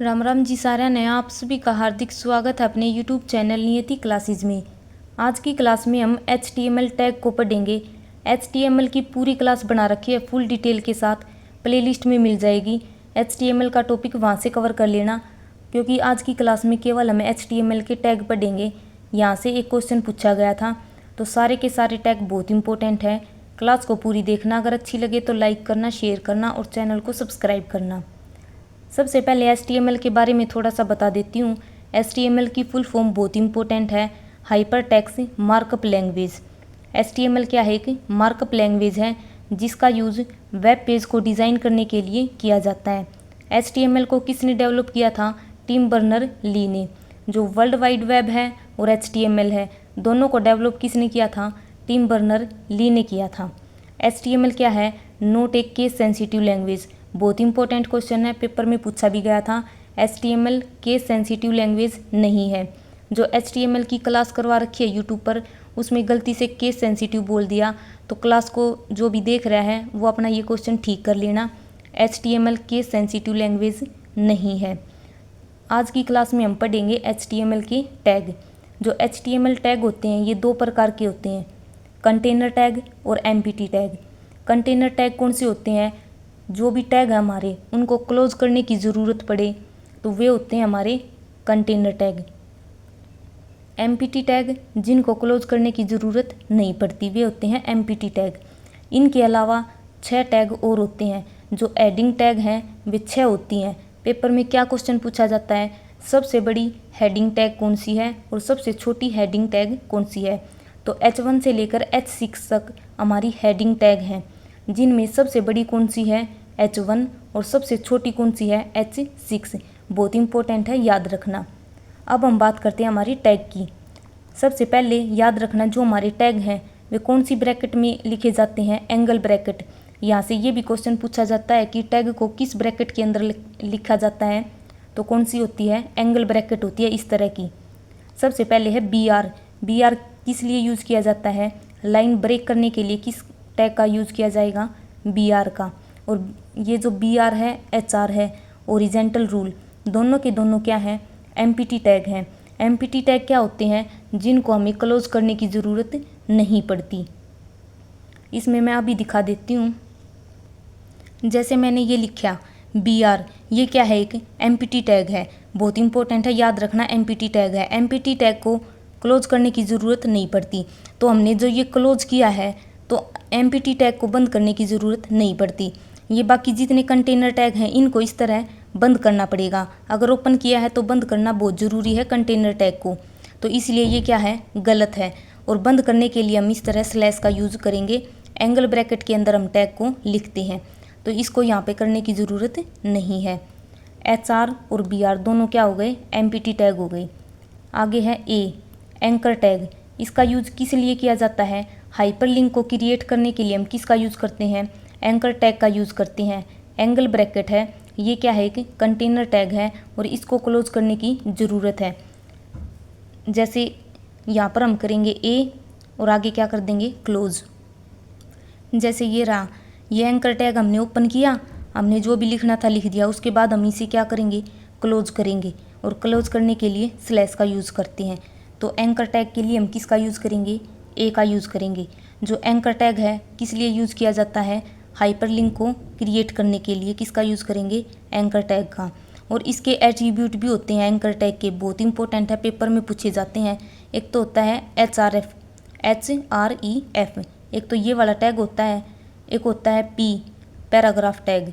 राम राम जी सारा ने आप सभी का हार्दिक स्वागत है अपने YouTube चैनल नियति क्लासेस में। आज की क्लास में हम HTML टैग को पढ़ेंगे। HTML की पूरी क्लास बना रखी है फुल डिटेल के साथ, प्लेलिस्ट में मिल जाएगी। HTML का टॉपिक वहाँ से कवर कर लेना, क्योंकि आज की क्लास में केवल हम HTML के टैग पढ़ेंगे। यहाँ से एक क्वेश्चन पूछा गया था, तो सारे के सारे टैग बहुत इंपॉर्टेंट है। क्लास को पूरी देखना, अगर अच्छी लगे तो लाइक करना, शेयर करना और चैनल को सब्सक्राइब करना। सबसे पहले HTML के बारे में थोड़ा सा बता देती हूँ। HTML की फुल फॉर्म बहुत इंपॉर्टेंट है, hyper text markup language. HTML क्या है? एक मार्कअप लैंग्वेज है जिसका यूज़ वेब पेज को डिज़ाइन करने के लिए किया जाता है। HTML को किसने डेवलप किया था? टिम बर्नर-ली ने। जो वर्ल्ड वाइड वेब है और HTML है, दोनों को डेवलप किसने किया था? टिम बर्नर-ली ने किया था। HTML क्या है? Not a case sensitive language. बहुत इंपॉर्टेंट क्वेश्चन है, पेपर में पूछा भी गया था। HTML केस सेंसिटिव लैंग्वेज नहीं है। जो HTML की क्लास करवा रखी है यूट्यूब पर, उसमें गलती से केस सेंसिटिव बोल दिया, तो क्लास को जो भी देख रहा है वो अपना ये क्वेश्चन ठीक कर लेना। HTML केस सेंसिटिव लैंग्वेज नहीं है। आज की क्लास में हम पढ़ेंगे HTML के टैग। जो HTML टैग होते हैं ये दो प्रकार के होते हैं, कंटेनर टैग और एम्प्टी टैग। कंटेनर टैग कौन से होते हैं? जो भी टैग है हमारे, उनको क्लोज करने की ज़रूरत पड़े तो वे होते हैं हमारे कंटेनर टैग। एम्प्टी टैग जिनको क्लोज करने की ज़रूरत नहीं पड़ती, वे होते हैं एम्प्टी टैग। इनके अलावा 6 टैग और होते हैं। जो हेडिंग टैग हैं वे 6 होती हैं। पेपर में क्या क्वेश्चन पूछा जाता है? सबसे बड़ी हेडिंग टैग कौन सी है और सबसे छोटी हेडिंग टैग कौन सी है? तो H1 से लेकर H6 तक हमारी हेडिंग टैग हैं, जिनमें सबसे बड़ी कौन सी है? H1 और सबसे छोटी कौन सी है? H6। बहुत इंपॉर्टेंट है, याद रखना। अब हम बात करते हैं हमारी टैग की। सबसे पहले याद रखना, जो हमारे टैग हैं वे कौन सी ब्रैकेट में लिखे जाते हैं? Angle bracket. यहाँ से ये भी क्वेश्चन पूछा जाता है कि टैग को किस ब्रैकेट के अंदर लिखा जाता है, तो कौन सी होती है? एंगल ब्रैकेट होती है इस तरह की। सबसे पहले है BR। BR किस लिए यूज़ किया जाता है? लाइन ब्रेक करने के लिए किस टैग का यूज़ किया जाएगा? BR का। और ये जो BR है, HR है, ओरिजेंटल रूल, दोनों के दोनों क्या हैं? एम्प्टी टैग हैं। एम्प्टी टैग क्या होते हैं? जिनको हमें क्लोज करने की ज़रूरत नहीं पड़ती। इसमें मैं अभी दिखा देती हूँ। जैसे मैंने ये लिखा BR, ये क्या है? एक एम्प्टी टैग है। बहुत इंपॉर्टेंट है, याद रखना, एम्प्टी टैग है। एम्प्टी टैग को क्लोज करने की ज़रूरत नहीं पड़ती। तो हमने जो ये क्लोज किया है, तो एम्प्टी टैग को बंद करने की ज़रूरत नहीं पड़ती। ये बाकी जितने कंटेनर टैग हैं इनको इस तरह बंद करना पड़ेगा। अगर ओपन किया है तो बंद करना बहुत ज़रूरी है कंटेनर टैग को, तो इसलिए ये क्या है? गलत है। और बंद करने के लिए हम इस तरह स्लैश का यूज़ करेंगे। एंगल ब्रैकेट के अंदर हम टैग को लिखते हैं, तो इसको यहाँ पे करने की ज़रूरत नहीं है। HR और BR दोनों क्या हो गए? एम्प्टी टैग हो गए। आगे है A, एंकर टैग। इसका यूज़ किस लिए किया जाता है? हाइपरलिंक को क्रिएट करने के लिए हम किसका यूज़ करते हैं? एंकर टैग का यूज़ करते हैं। एंगल ब्रैकेट है, ये क्या है? एक कंटेनर टैग है और इसको क्लोज करने की ज़रूरत है। जैसे यहाँ पर हम करेंगे A और आगे क्या कर देंगे? क्लोज। जैसे ये रहा, ये एंकर टैग हमने ओपन किया, हमने जो भी लिखना था लिख दिया, उसके बाद हम इसे क्या करेंगे? क्लोज करेंगे। और क्लोज करने के लिए स्लैश का यूज़ करते हैं। तो एंकर टैग के लिए हम किसका यूज़ करेंगे? A का यूज़ करेंगे। जो एंकर टैग है किस लिए यूज़ किया जाता है? हाइपरलिंक को क्रिएट करने के लिए किसका यूज़ करेंगे? एंकर टैग का। और इसके एट्रीब्यूट भी होते हैं एंकर टैग के, बहुत इंपॉर्टेंट है, पेपर में पूछे जाते हैं। एक तो होता है HREF, एक तो ये वाला टैग होता है। एक होता है P, पैराग्राफ टैग।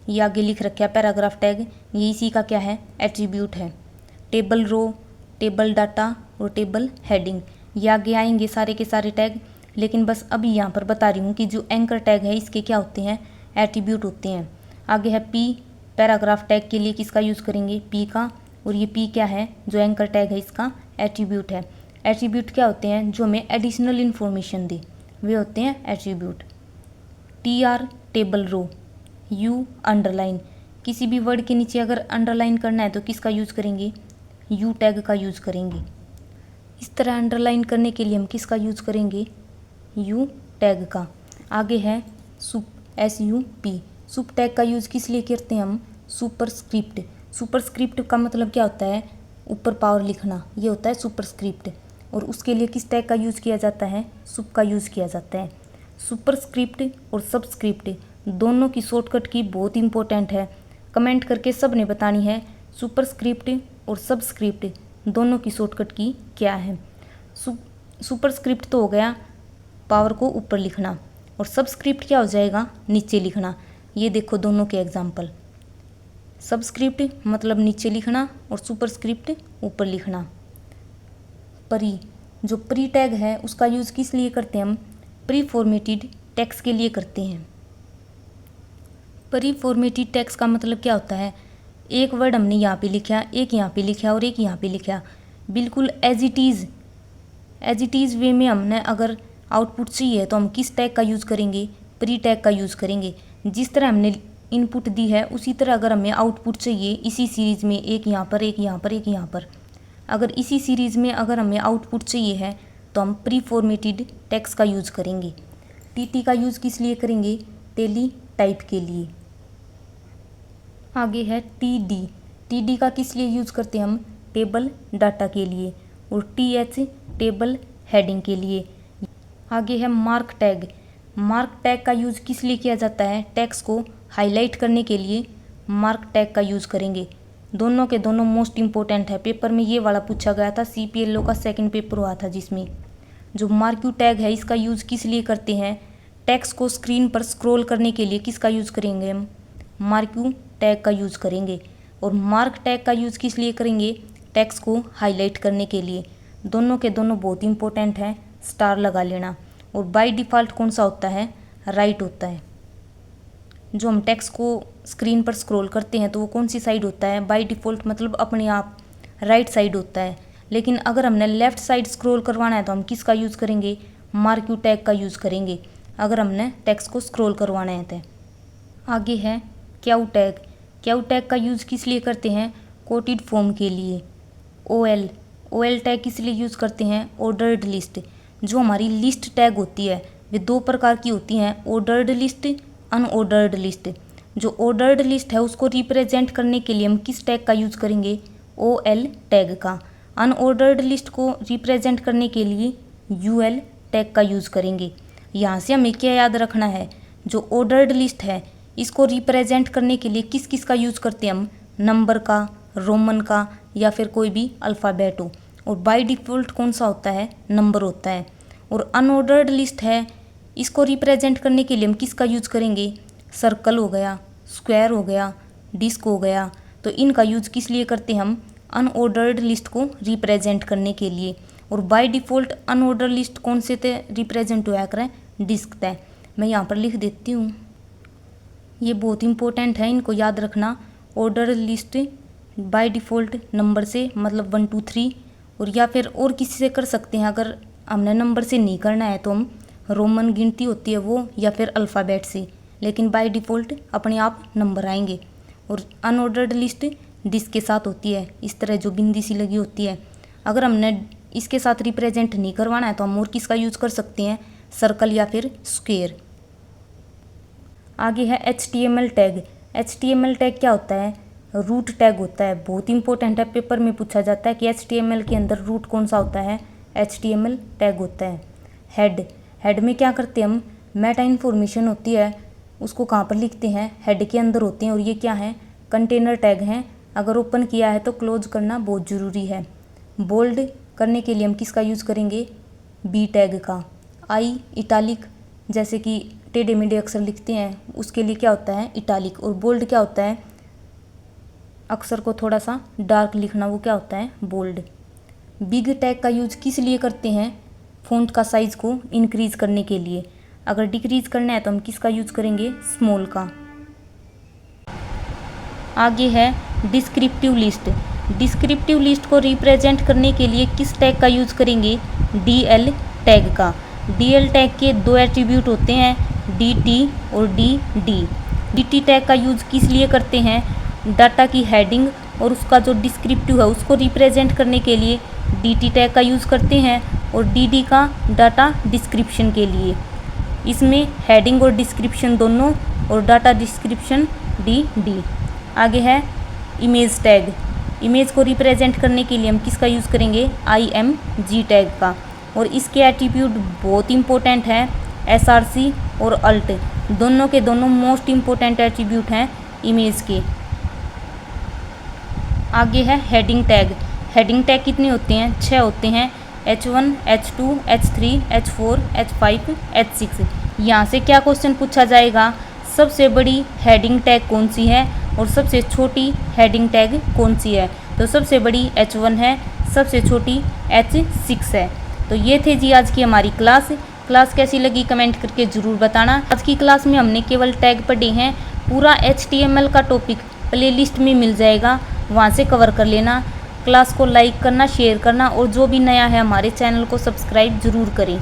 ये आगे लिख रखा है पैराग्राफ टैग, ये इसी का क्या है? एट्रीब्यूट है। टेबल रो, टेबल डाटा और टेबल हेडिंग, ये आगे आएंगे सारे के सारे टैग, लेकिन बस अभी यहाँ पर बता रही हूँ कि जो एंकर टैग है इसके क्या होते हैं? एट्रीब्यूट होते हैं। आगे है P, पैराग्राफ टैग के लिए किसका यूज़ करेंगे? P का। और ये P क्या है? जो एंकर टैग है इसका एट्रीब्यूट है। एट्रीब्यूट क्या होते हैं? जो हमें एडिशनल इन्फॉर्मेशन दे, वे होते हैं attribute. TR, table row. U, underline. किसी भी वर्ड के नीचे अगर अंडरलाइन करना है तो किसका यूज़ करेंगे? U टैग का यूज़ करेंगे। इस तरह अंडरलाइन करने के लिए हम किसका यूज़ करेंगे? U टैग का। आगे है सुप, SUP। सुप टैग का यूज़ किस लिए करते हैं हम? सुपरस्क्रिप्ट। सुपरस्क्रिप्ट का मतलब क्या होता है, ऊपर पावर लिखना, ये होता है सुपरस्क्रिप्ट। और उसके लिए किस टैग का यूज़ किया जाता है, सुप का यूज़ किया जाता है। सुपरस्क्रिप्ट और सबस्क्रिप्ट दोनों की शॉर्टकट की बहुत इंपॉर्टेंट है, कमेंट करके सब ने बतानी है सुपरस्क्रिप्ट और सबस्क्रिप्ट दोनों की शॉर्टकट की क्या है। सुपरस्क्रिप्ट तो हो गया पावर को ऊपर लिखना, और सबस्क्रिप्ट क्या हो जाएगा, नीचे लिखना। ये देखो दोनों के एग्जाम्पल, सबस्क्रिप्ट मतलब नीचे लिखना और सुपरस्क्रिप्ट ऊपर लिखना। परी, जो प्री टैग है उसका यूज़ किस लिए करते हैं हम, प्री फॉर्मेटेड टेक्स्ट के लिए करते हैं। प्री फॉर्मेटेड टेक्स्ट का मतलब क्या होता है, एक वर्ड हमने यहाँ पे लिखा, एक यहाँ पे लिखा और एक यहाँ पे लिखा, बिल्कुल एज इट इज़ वे में हमने अगर आउटपुट चाहिए तो हम किस टैग का यूज़ करेंगे, प्री टैग का यूज़ करेंगे। जिस तरह हमने इनपुट दी है उसी तरह अगर हमें आउटपुट चाहिए इसी सीरीज़ में, एक यहाँ पर, एक यहाँ पर, एक यहाँ पर, अगर इसी सीरीज़ में अगर हमें आउटपुट चाहिए है तो हम प्री फॉर्मेटेड टेक्स्ट का यूज़ करेंगे। टीटी का यूज़ किस लिए करेंगे, टेली टाइप के लिए। आगे है टीडी, टीडी का किस लिए यूज़ करते हैं हम, टेबल डाटा के लिए। और टीएच टेबल हेडिंग के लिए। आगे है मार्क टैग, मार्क टैग का यूज़ किस लिए किया जाता है, टेक्स्ट को हाईलाइट करने के लिए मार्क टैग का यूज़ करेंगे। दोनों के दोनों मोस्ट इंपॉर्टेंट है, पेपर में ये वाला पूछा गया था, CPLO का सेकंड पेपर हुआ था जिसमें। जो मार्क्यू टैग है इसका यूज़ किस लिए करते हैं, टेक्स्ट को स्क्रीन पर स्क्रॉल करने के लिए किसका यूज़ करेंगे हम, मार्क्यू टैग का यूज़ करेंगे। और मार्क टैग का यूज़ किस लिए करेंगे, टेक्स्ट को हाईलाइट करने के लिए। दोनों के दोनों बहुत इंपॉर्टेंट है, स्टार लगा लेना। और बाय डिफ़ॉल्ट कौन सा होता है, राइट होता है। जो हम टेक्स्ट को स्क्रीन पर स्क्रॉल करते हैं तो वो कौन सी साइड होता है, बाय डिफ़ॉल्ट मतलब अपने आप राइट साइड होता है। लेकिन अगर हमने लेफ़्ट साइड स्क्रॉल करवाना है तो हम किसका यूज़ करेंगे, मार्क्यू टैग का यूज़ करेंगे अगर हमने टेक्स्ट को स्क्रॉल करवाना है तो। आगे है क्यू टैग, क्यू टैग का यूज़ किस लिए करते हैं, कोटेड फॉर्म के लिए। OL टैग किस लिए यूज़ करते हैं, ऑर्डर्ड लिस्ट। जो हमारी लिस्ट टैग होती है वे दो प्रकार की होती हैं, ऑर्डर्ड लिस्ट, अनऑर्डर्ड लिस्ट। जो ऑर्डर्ड लिस्ट है उसको रिप्रेजेंट करने के लिए हम किस टैग का यूज़ करेंगे, OL टैग का। अनऑर्डर्ड लिस्ट को रिप्रेजेंट करने के लिए UL टैग का यूज़ करेंगे। यहाँ से हमें क्या याद रखना है, जो ऑर्डर्ड लिस्ट है इसको रिप्रेजेंट करने के लिए किस किस का यूज़ करते हैं हम, नंबर का, रोमन का, या फिर कोई भी अल्फ़ाबेट हो। और बाय डिफ़ॉल्ट कौन सा होता है, नंबर होता है। और अनऑर्डर्ड लिस्ट है इसको रिप्रेजेंट करने के लिए हम किसका यूज़ करेंगे, सर्कल हो गया, स्क्वायर हो गया, डिस्क हो गया। तो इनका यूज़ किस लिए करते हैं हम, अनऑर्डर्ड लिस्ट को रिप्रेजेंट करने के लिए। और बाय डिफ़ॉल्ट अनऑर्डर्ड लिस्ट कौन से थे रिप्रेजेंट हुआ करें, डिस्क तय। मैं यहाँ पर लिख देती हूँ, ये बहुत इंपॉर्टेंट है, इनको याद रखना। Order list by default number से मतलब 1 2 3, और या फिर और किसी से कर सकते हैं। अगर हमने नंबर से नहीं करना है तो हम रोमन गिनती होती है वो, या फिर अल्फ़ाबेट से, लेकिन बाय डिफ़ॉल्ट अपने आप नंबर आएंगे। और अनऑर्डर्ड लिस्ट डिस्क के साथ होती है, इस तरह जो बिंदी सी लगी होती है। अगर हमने इसके साथ रिप्रेजेंट नहीं करवाना है तो हम और किसका यूज़ कर सकते हैं, सर्कल या फिर स्क्वेयर। आगे है HTML टैग। HTML टैग क्या होता है, रूट टैग होता है, बहुत इंपॉर्टेंट है, पेपर में पूछा जाता है कि HTML के अंदर रूट कौन सा होता है, HTML टैग होता है। हेड में क्या करते हैं हम, मेटा इन्फॉर्मेशन होती है उसको कहाँ पर लिखते हैं, हेड के अंदर होते हैं। और ये क्या है, कंटेनर टैग हैं, अगर ओपन किया है तो क्लोज करना बहुत ज़रूरी है। बोल्ड करने के लिए हम किसका यूज़ करेंगे, B टैग का। आई इटालिक, जैसे कि टेढ़े मेढ़े अक्षर लिखते हैं उसके लिए क्या होता है, इटालिक। और बोल्ड क्या होता है, अक्षर को थोड़ा सा डार्क लिखना, वो क्या होता है, बोल्ड। बिग टैग का यूज़ किस लिए करते हैं, फ़ॉन्ट का साइज़ को इंक्रीज़ करने के लिए। अगर डिक्रीज़ करना है तो हम किसका यूज़ करेंगे, स्मॉल का। आगे है डिस्क्रिप्टिव लिस्ट। डिस्क्रिप्टिव लिस्ट को रिप्रेजेंट करने के लिए किस टैग का यूज़ करेंगे, DL टैग का। DL टैग के दो एट्रीब्यूट होते हैं, DT और DD। DT टैग का यूज़ किस लिए करते हैं, डाटा की हेडिंग और उसका जो डिस्क्रिप्टिव है उसको रिप्रेजेंट करने के लिए DT टैग का यूज़ करते हैं, और DD का डाटा डिस्क्रिप्शन के लिए। इसमें हेडिंग और डिस्क्रिप्शन दोनों, और डाटा डिस्क्रिप्शन DD। आगे है इमेज टैग, इमेज को रिप्रेजेंट करने के लिए हम किसका यूज़ करेंगे, IMG टैग का। और इसके एट्रीब्यूट बहुत इंपॉर्टेंट है, SRC और अल्ट दोनों के दोनों मोस्ट इम्पोर्टेंट एट्रीब्यूट हैं इमेज के। आगे है हेडिंग टैग। हेडिंग टैग कितने होते हैं, 6 होते हैं, H1, H2, H3, H4, H5, H6। यहाँ से क्या क्वेश्चन पूछा जाएगा, सबसे बड़ी हेडिंग टैग कौन सी है और सबसे छोटी हेडिंग टैग कौन सी है। तो सबसे बड़ी H1 है, सबसे छोटी H6 है। तो ये थे जी आज की हमारी क्लास कैसी लगी कमेंट करके ज़रूर बताना। आज की क्लास में हमने केवल टैग पढ़े हैं, पूरा HTML का टॉपिक प्लेलिस्ट में मिल जाएगा, वहाँ से कवर कर लेना। क्लास को लाइक करना, शेयर करना और जो भी नया है हमारे चैनल को सब्सक्राइब ज़रूर करें।